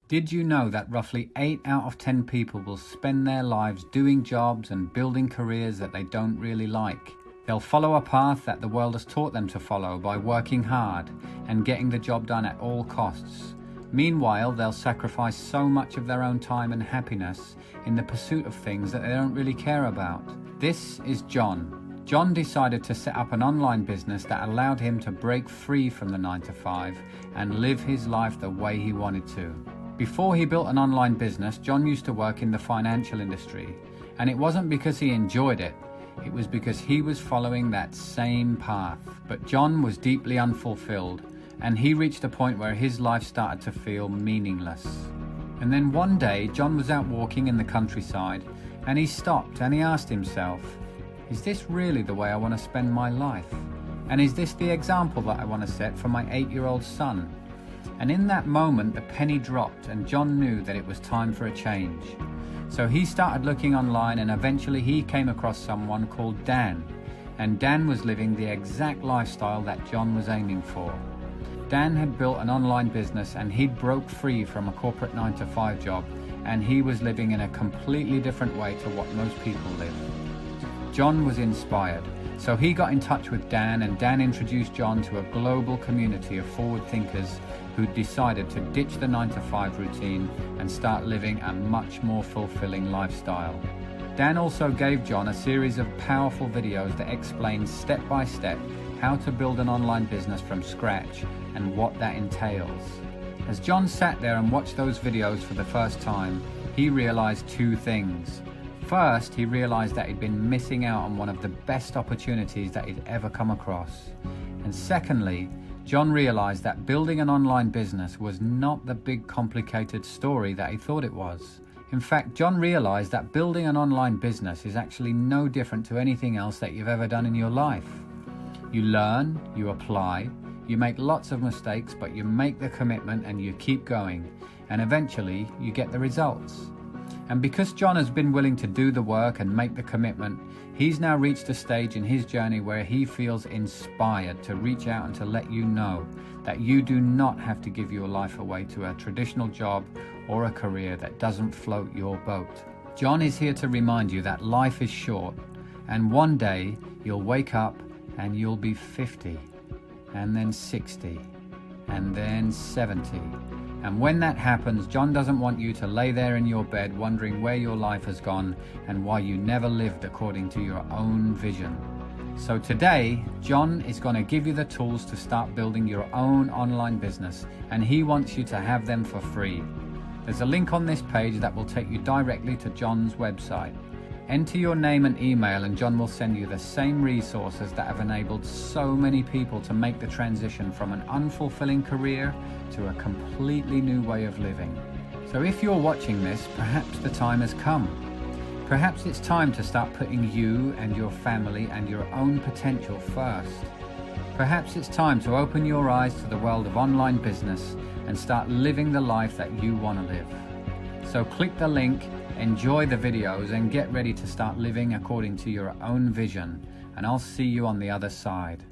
Did you know that roughly 8 out of 10 people will spend their lives doing jobs and building careers that they don't really like? They'll follow a path that the world has taught them to follow by working hard and getting the job done at all costs. Meanwhile, they'll sacrifice so much of their own time and happiness in the pursuit of things that they don't really care about. This is John. John decided to set up an online business that allowed him to break free from the 9-to-5 and live his life the way he wanted to. Before he built an online business, John used to work in the financial industry, and it wasn't because he enjoyed it. It was because he was following that same path. But John was deeply unfulfilled, and he reached a point where his life started to feel meaningless. And then one day, John was out walking in the countryside, and he stopped and he asked himself, is this really the way I want to spend my life? And is this the example that I want to set for my 8-year-old son? And in that moment, the penny dropped, and John knew that it was time for a change. So he started looking online, and eventually he came across someone called Dan. And Dan was living the exact lifestyle that John was aiming for. Dan had built an online business, and he'd broke free from a corporate 9-to-5 job, and he was living in a completely different way to what most people live. John was inspired, so he got in touch with Dan, and Dan introduced John to a global community of forward thinkers who decided to ditch the 9-to-5 routine and start living a much more fulfilling lifestyle. Dan also gave John a series of powerful videos that explained step by step how to build an online business from scratch and what that entails. As John sat there and watched those videos for the first time, he realized two things. First, he realized that he'd been missing out on one of the best opportunities that he'd ever come across. And secondly, John realized that building an online business was not the big complicated story that he thought it was. In fact, John realized that building an online business is actually no different to anything else that you've ever done in your life. You learn, you apply, you make lots of mistakes, but you make the commitment and you keep going, and eventually you get the results. And because John has been willing to do the work and make the commitment, he's now reached a stage in his journey where he feels inspired to reach out and to let you know that you do not have to give your life away to a traditional job or a career that doesn't float your boat. John is here to remind you that life is short, and one day you'll wake up and you'll be 50, and then 60, and then 70. And when that happens, John doesn't want you to lay there in your bed wondering where your life has gone and why you never lived according to your own vision. So today, John is going to give you the tools to start building your own online business, and he wants you to have them for free. There's a link on this page that will take you directly to John's website. Enter your name and email, and John will send you the same resources that have enabled so many people to make the transition from an unfulfilling career to a completely new way of living. So if you're watching this, perhaps the time has come. Perhaps it's time to start putting you and your family and your own potential first. Perhaps it's time to open your eyes to the world of online business and start living the life that you want to live. So click the link, enjoy the videos, and get ready to start living according to your own vision. And I'll see you on the other side.